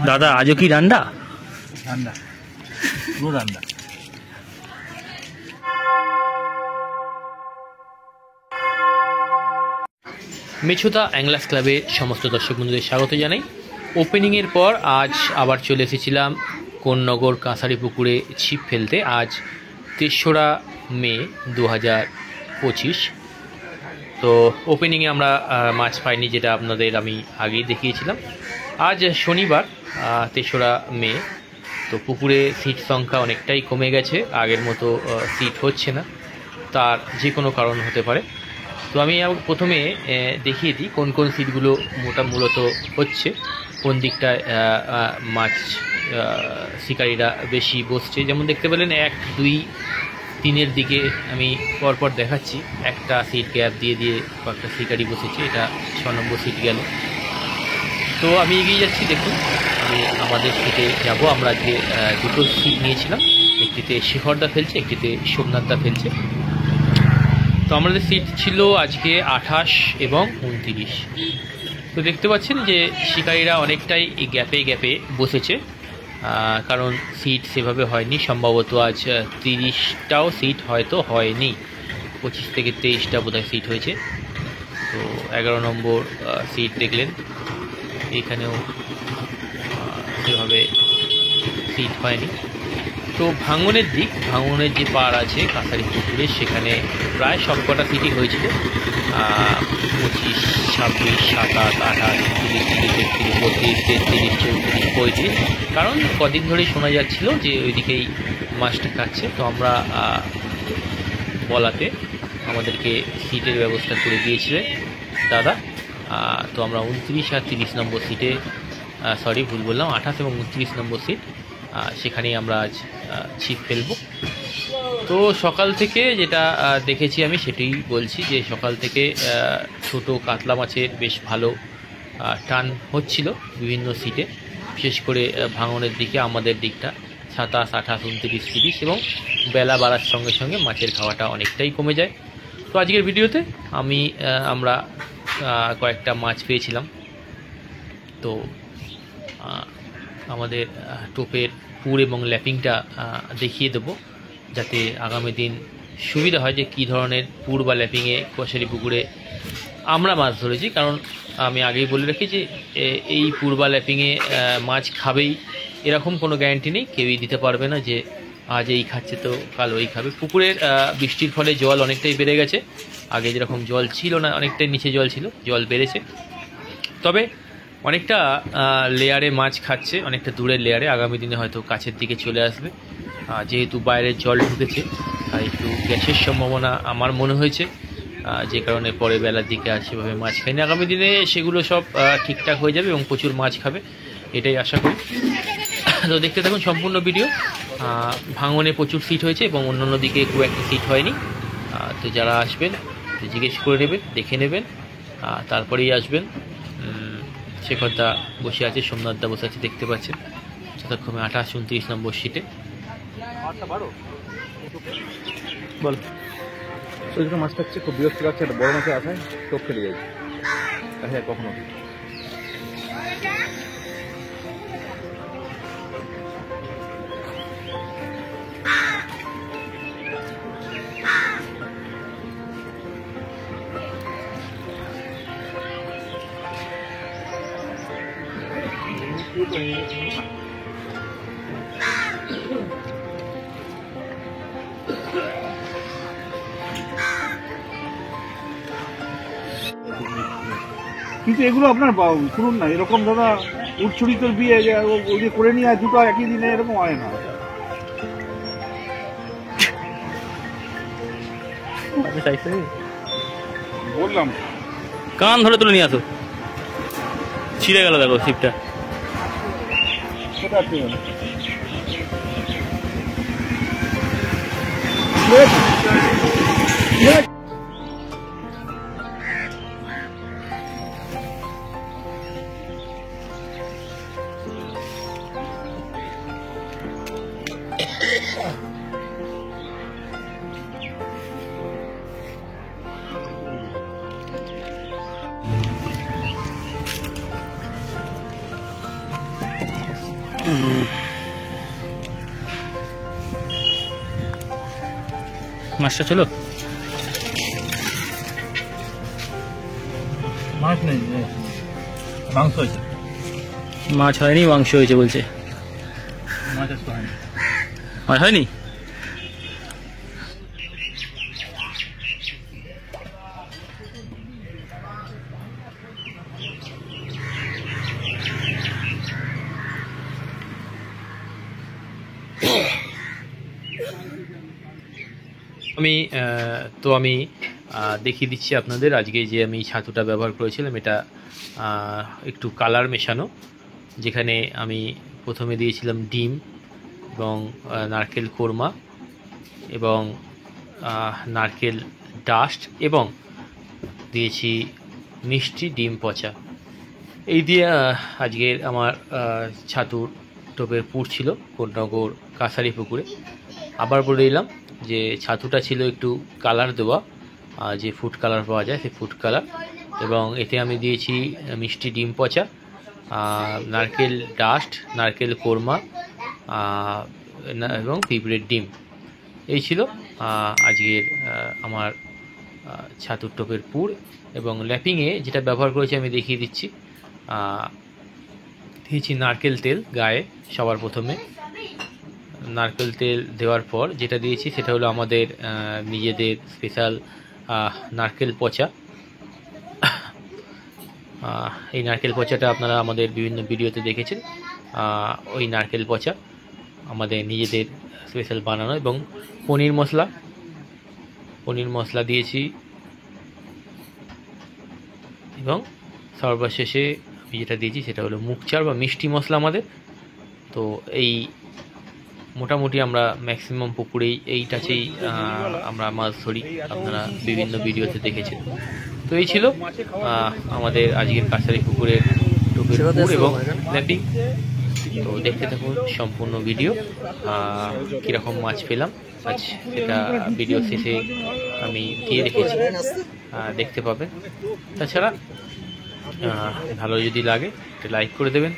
দাদা আজও কি রান্না? রান্না পুরো রান্না। মেছুদা অ্যাংলার্স ক্লাবে সমস্ত দর্শক বন্ধুদের স্বাগত জানাই। ওপেনিংয়ের পর আজ আবার চলে এসেছিলাম কোন্নগর কাঁসারি পুকুরে ছিপ ফেলতে। আজ ৩রা মে 2025। তো ওপেনিংয়ে আমরা মাছ পাইনি, যেটা আপনাদের আমি আগেই দেখিয়েছিলাম। আজ শনিবার ৩রা মে, তো পুকুরে সিট সংখ্যা অনেকটাই কমে গেছে, আগের মতো সিট হচ্ছে না, তার যে কোনো কারণ হতে পারে। তো আমি প্রথমে দেখিয়ে দিই কোন কোন সিটগুলো মূলত হচ্ছে, কোন দিকটায় মাছ শিকারীরা বেশি বসছে। যেমন দেখতে পেলেন 1, 2, 3-এর দিকে আমি পরপর দেখাচ্ছি, একটা সিট গ্যাপ দিয়ে দিয়ে কয়েকটা শিকারি বসেছে। এটা 6 নম্বর সিট গেল। তো আমি এগিয়ে যাচ্ছি, দেখুন আমি আমাদের সিটে যাব। আমরা আজকে দুটো সিট নিয়েছিলাম, একটিতে শিখরদা ফেলছে, একটিতে সোমনাথদা ফেলছে। তো আমাদের সিট ছিল আজকে 28 এবং 29। তো দেখতে পাচ্ছেন যে শিকারীরা অনেকটাই এই গ্যাপে গ্যাপে বসেছে, কারণ সিট সেভাবে হয়নি। সম্ভবত আজ 30টাও সিট হয়তো হয়নি, 25 থেকে 23টা বোধহয় সিট হয়েছে। তো 11 নম্বর সিট দেখলেন, এখানেও সেভাবে সিট হয়নি। তো ভাঙনের যে পাড় আছে কাঁসারি পুকুরে, সেখানে প্রায় সবকটা সিটই হয়েছিল। 25, 26, 27, 28, 29, 30, 31, 32, 33, 34, 35। কারণ কদিন ধরেই শোনা যাচ্ছিল যে ওইদিকেই মাছটা খাচ্ছে। তো আমরা বলাতে আমাদেরকে সিটের ব্যবস্থা করে দিয়েছিলেন দাদা। তো আমরা 29 আর 30 নম্বর সিটে, সরি ভুল বললাম, 28 এবং 29 নম্বর সিট, সেখানেই আমরা আজ ছিপ ফেলব। তো সকাল থেকে যেটা দেখেছি আমি সেটাই বলছি, যে সকাল থেকে ছোট কাতলা মাছের বেশ ভালো টান হচ্ছিল বিভিন্ন সিটে, বিশেষ করে ভাঙনের দিকে, আমাদের দিকটা 27, 28, 29, 30, এবং বেলা বাড়ার সঙ্গে সঙ্গে মাছের খাওয়াটা অনেকটাই কমে যায়। তো আজকের ভিডিওতে আমরা কয়েকটা মাছ পেয়েছিলাম। তো আমাদের টোপের পুর এবং ল্যাপিংটা দেখিয়ে দেবো, যাতে আগামী দিন সুবিধা হয় যে কী ধরনের পুর বা ল্যাপিংয়ে কষারি পুকুরে আমরা মাছ ধরেছি। কারণ আমি আগেই বলে রাখি যে এই পুর বা ল্যাপিংয়ে মাছ খাবেই এরকম কোনো গ্যারান্টি নেই, কেউই দিতে পারবে না যে আজ এই খাচ্ছে তো কাল ওই খাবে। পুকুরের বৃষ্টির ফলে জল অনেকটাই বেড়ে গেছে, আগে যেরকম জল ছিল না, অনেকটাই নিচে জল ছিল, জল বেড়েছে। তবে অনেকটা লেয়ারে মাছ খাচ্ছে, অনেকটা দূরের লেয়ারে। আগামী দিনে হয়তো কাছের দিকে চলে আসবে, যেহেতু বাইরের জল ঢুকেছে, একটু গ্যাসের সম্ভাবনা আমার মনে হয়েছে, যে কারণে পরে বেলার দিকে আর সেভাবে মাছ খায়নি। আগামী দিনে সেগুলো সব ঠিকঠাক হয়ে যাবে এবং প্রচুর মাছ খাবে, এটাই আশা করি। তো দেখতে থাকুন সম্পূর্ণ ভিডিও। ভাঙনে প্রচুর সিট হয়েছে এবং অন্যান্য দিকে খুব একটা সিট হয়নি। তো যারা আসবেন জিজ্ঞেস করে নেবেন, দেখে নেবেন, তারপরেই আসবেন। শেখরদা বসে আছে, সোমনাথদা বসে আছে, দেখতে পাচ্ছেন যথাক্রমে 28, 29 নম্বর সিটে। বল, ছোটো ছোটো মাছ খাচ্ছে, খুব বিরক্তি লাগছে। একটা বড় মাছের আশায় টোপ ফেলে যায়, হ্যাঁ কখনো। কিন্তু এগুলো আপনার শুনুন না, এরকম দাদা উচ্ছরিতর বিয়ে ওই করে নিয়ে দুটো একই দিনে, এরকম হয় না। বললাম কান ধরে তুলে নিয়ে আসো, ছিঁড়ে গেল দেখো ছিপটা। মাছটা চলো। মাছ নেই, মাংস হয়েছে। মাছ হয়নি, মাংস হয়েছে বলছে। মাছ আজকে হয়নি। মাছ হয়নি? আমি দেখিয়ে দিচ্ছি আপনাদের আজকে যে আমি ছাতুটা ব্যবহার করেছিলাম। এটা একটু কালার মেশানো, যেখানে আমি প্রথমে দিয়েছিলাম ডিম এবং নারকেল কোরমা এবং নারকেল ডাস্ট এবং দিয়েছি মিষ্টি ডিম পচা। এই দিয়ে আজকের আমার ছাতুর টোপের পুর ছিল কোন্নগর কাছারি পুকুরে। আবার বলে দিলাম যে ছাতুটা ছিল একটু কালার দেওয়া, যে ফুড কালার পাওয়া যায় সেই ফুড কালার, এবং এতে আমি দিয়েছি মিষ্টি ডিম পচা, নারকেল ডাস্ট, নারকেল কোরমা এবং পিঁপড়ের ডিম। এই ছিল আজকের আমার ছাতুর টোপের পুর। এবং ল্যাপিংয়ে যেটা ব্যবহার করেছি আমি দেখিয়ে দিচ্ছি। দিয়েছি নারকেল তেল গায়ে। সবার প্রথমে নারকেল তেল দেওয়ার পর যেটা দিয়েছি সেটা হলো আমাদের নিজেদের স্পেশাল নারকেল পচা। এই নারকেল পচাটা আপনারা আমাদের বিভিন্ন ভিডিওতে দেখেছেন। ওই নারকেল পচা আমাদের নিজেদের স্পেশাল বানানো, এবং পনির মশলা দিয়েছি, এবং সর্বশেষে আমি যেটা দিয়েছি সেটা হলো মুখচার বা মিষ্টি মশলা আমাদের। তো এই মোটামুটি আমরা ম্যাক্সিমাম পুকুরেই এই টাচেই আমরা মাছ ধরি, আপনারা বিভিন্ন ভিডিওতে দেখেছেন। তো এই ছিল আমাদের আজকের কাছারি পুকুরের টোপের পুর এবং ল্যাপিং। তো দেখতে থাকুন সম্পূর্ণ ভিডিও, কীরকম মাছ পেলাম আজ সেটা ভিডিও শেষে আমি দিয়ে রেখেছি, দেখতে পাবেন। তাছাড়া ভালো যদি লাগে একটা লাইক করে দেবেন,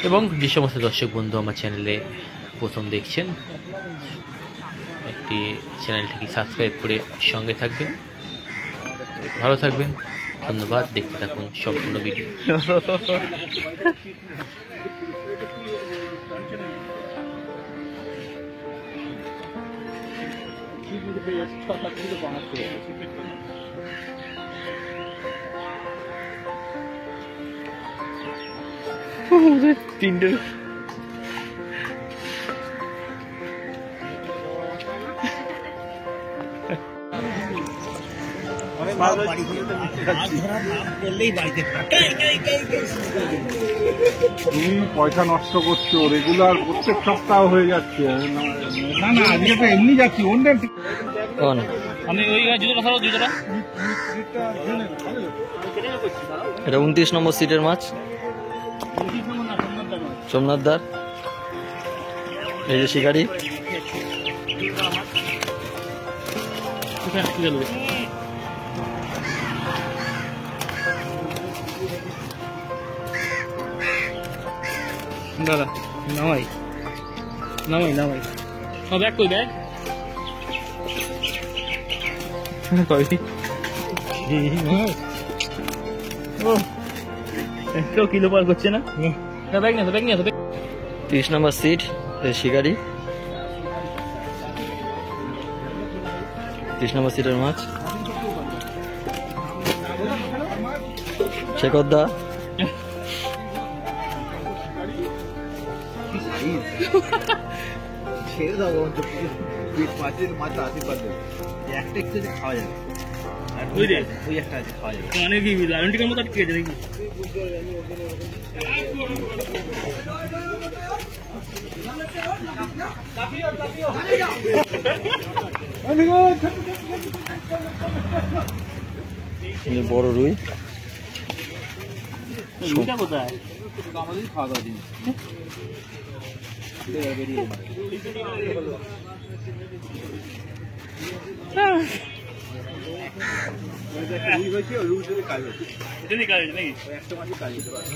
এবং যে সমস্ত দর্শক বন্ধু আমার চ্যানেলে প্রথম দেখছেন একটি চ্যানেলটিকে সাবস্ক্রাইব করে সঙ্গে থাকবেন। ভালো থাকবেন, ধন্যবাদ। দেখতে থাকুন সম্পূর্ণ ভিডিও। তিনটে তুমি পয়সা নষ্ট করছো, রেগুলার প্রত্যেক সপ্তাহ হয়ে যাচ্ছে। না না, আজকে তো এমনি যাচ্ছি। আমি ওই জুতোটা এটা 29 নম্বর সিটের মাছ, সোমনাথদার। এই যে শিকারি, দাদা নামাই ব্যাগ কই ব্যাগ কেউ কিলো পার করছে না। ব্যাগ নিয়ে 30 নম্বর সিট শিকারি, 30 নম্বর সিটের মাছ। শেখরদা, ছেড়ে দাও, মাছের মাছ আসি পারবে একটা একটু খাওয়া যাবে, ওই একটা আছে খাওয়া যাবে। মানে কি লায়নটিকের মতো আটকে গেছে নাকি? বড় রুই। কোথায় আমাদের খাওয়া দাওয়া জিনিস বেরিয়ে রুই হয়েছে, রুই কাজ হচ্ছে, একটা মাসে কাজ হতে পারে।